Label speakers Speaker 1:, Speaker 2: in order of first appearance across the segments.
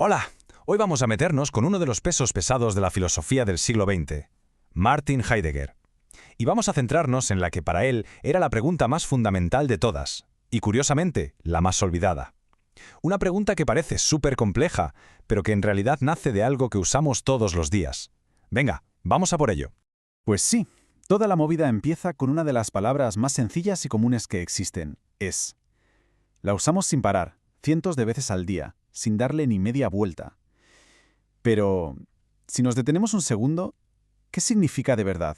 Speaker 1: Hola, hoy vamos a meternos con uno de los pesos pesados de la filosofía del siglo XX, Martin Heidegger. Y vamos a centrarnos en la que para él era la pregunta más fundamental de todas, y curiosamente, la más olvidada. Una pregunta que parece súper compleja, pero que en realidad nace de algo que usamos todos los días. Venga, vamos a por ello.
Speaker 2: Pues sí, toda la movida empieza con una de las palabras más sencillas y comunes que existen, es. La usamos sin parar, cientos de veces al día, sin darle ni media vuelta. Pero, si nos detenemos un segundo, ¿qué significa de verdad?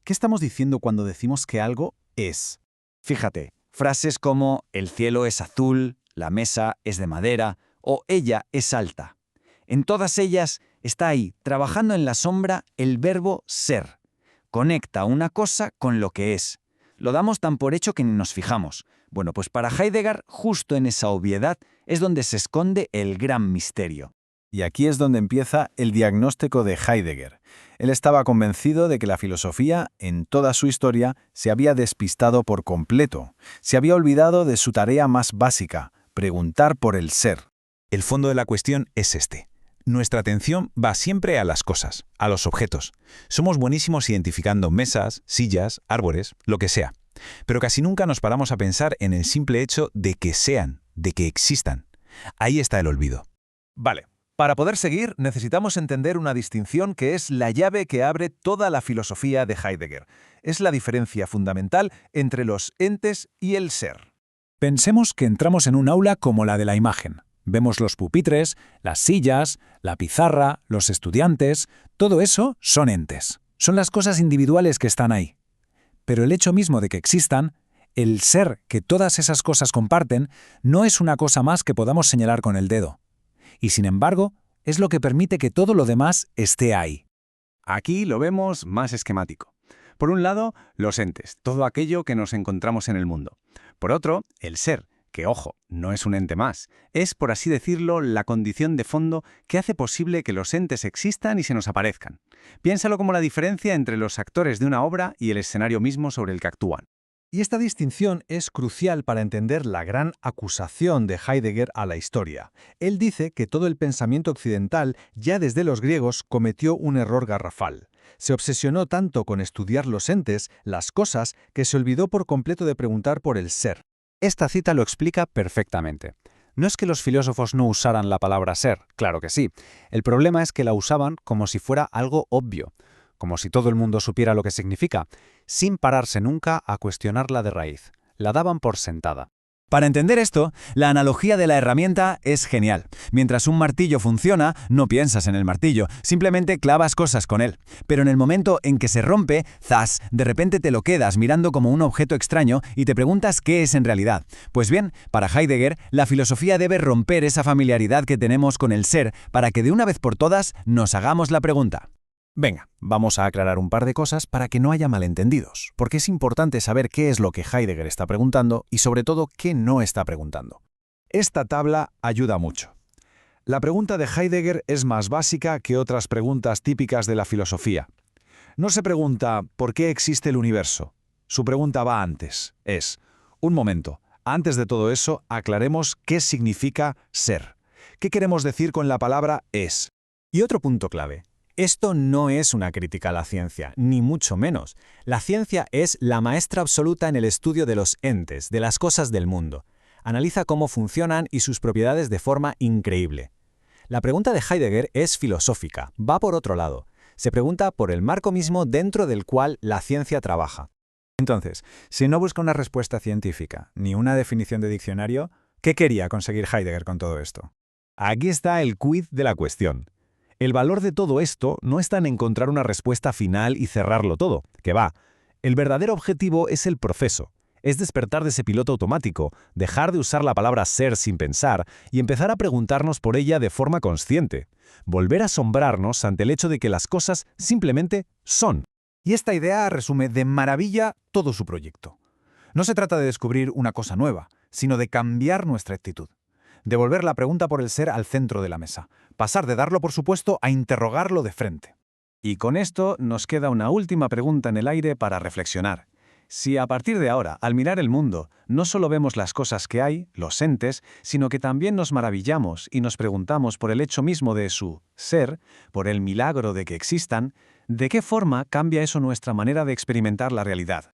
Speaker 2: ¿Qué estamos diciendo cuando decimos que algo es?
Speaker 3: Fíjate, frases como el cielo es azul, la mesa es de madera o ella es alta. En todas ellas está ahí, trabajando en la sombra, el verbo ser. Conecta una cosa con lo que es. Lo damos tan por hecho que ni nos fijamos. Bueno, pues para Heidegger, justo en esa obviedad es donde se esconde el gran misterio.
Speaker 2: Y aquí es donde empieza el diagnóstico de Heidegger. Él estaba convencido de que la filosofía, en toda su historia, se había despistado por completo. Se había olvidado de su tarea más básica, preguntar por el ser.
Speaker 1: El fondo de la cuestión es este. Nuestra atención va siempre a las cosas, a los objetos. Somos buenísimos identificando mesas, sillas, árboles, lo que sea. Pero casi nunca nos paramos a pensar en el simple hecho de que sean, de que existan. Ahí está el olvido.
Speaker 4: Vale. Para poder seguir, necesitamos entender una distinción que es la llave que abre toda la filosofía de Heidegger. Es la diferencia fundamental entre los entes y el ser.
Speaker 2: Pensemos que entramos en un aula como la de la imagen. Vemos los pupitres, las sillas, la pizarra, los estudiantes. Todo eso son entes. Son las cosas individuales que están ahí. Pero el hecho mismo de que existan, el ser que todas esas cosas comparten, no es una cosa más que podamos señalar con el dedo. Y sin embargo, es lo que permite que todo lo demás esté ahí.
Speaker 5: Aquí lo vemos más esquemático. Por un lado, los entes, todo aquello que nos encontramos en el mundo. Por otro, el ser, que, ojo, no es un ente más. Es, por así decirlo, la condición de fondo que hace posible que los entes existan y se nos aparezcan. Piénsalo como la diferencia entre los actores de una obra y el escenario mismo sobre el que actúan.
Speaker 4: Y esta distinción es crucial para entender la gran acusación de Heidegger a la historia. Él dice que todo el pensamiento occidental, ya desde los griegos, cometió un error garrafal. Se obsesionó tanto con estudiar los entes, las cosas, que se olvidó por completo de preguntar por el ser.
Speaker 6: Esta cita lo explica perfectamente. No es que los filósofos no usaran la palabra ser, claro que sí. El problema es que la usaban como si fuera algo obvio, como si todo el mundo supiera lo que significa, sin pararse nunca a cuestionarla de raíz. La daban por sentada.
Speaker 3: Para entender esto, la analogía de la herramienta es genial. Mientras un martillo funciona, no piensas en el martillo, simplemente clavas cosas con él. Pero en el momento en que se rompe, ¡zas!, de repente te lo quedas mirando como un objeto extraño y te preguntas qué es en realidad. Pues bien, para Heidegger, la filosofía debe romper esa familiaridad que tenemos con el ser para que de una vez por todas nos hagamos la pregunta.
Speaker 2: Venga, vamos a aclarar un par de cosas para que no haya malentendidos, porque es importante saber qué es lo que Heidegger está preguntando y sobre todo qué no está preguntando.
Speaker 4: Esta tabla ayuda mucho. La pregunta de Heidegger es más básica que otras preguntas típicas de la filosofía. No se pregunta ¿por qué existe el universo? Su pregunta va antes. Es, un momento, antes de todo eso, aclaremos qué significa ser. ¿Qué queremos decir con la palabra es?
Speaker 7: Y otro punto clave. Esto no es una crítica a la ciencia, ni mucho menos. La ciencia es la maestra absoluta en el estudio de los entes, de las cosas del mundo. Analiza cómo funcionan y sus propiedades de forma increíble. La pregunta de Heidegger es filosófica, va por otro lado. Se pregunta por el marco mismo dentro del cual la ciencia trabaja.
Speaker 6: Entonces, si no busca una respuesta científica, ni una definición de diccionario, ¿qué quería conseguir Heidegger con todo esto?
Speaker 4: Aquí está el quid de la cuestión. El valor de todo esto no está en encontrar una respuesta final y cerrarlo todo, que va. El verdadero objetivo es el proceso, es despertar de ese piloto automático, dejar de usar la palabra ser sin pensar y empezar a preguntarnos por ella de forma consciente, volver a asombrarnos ante el hecho de que las cosas simplemente son.
Speaker 2: Y esta idea resume de maravilla todo su proyecto. No se trata de descubrir una cosa nueva, sino de cambiar nuestra actitud. Devolver la pregunta por el ser al centro de la mesa. Pasar de darlo por supuesto a interrogarlo de frente.
Speaker 5: Y con esto nos queda una última pregunta en el aire para reflexionar. Si a partir de ahora, al mirar el mundo, no solo vemos las cosas que hay, los entes, sino que también nos maravillamos y nos preguntamos por el hecho mismo de su ser, por el milagro de que existan, ¿de qué forma cambia eso nuestra manera de experimentar la realidad?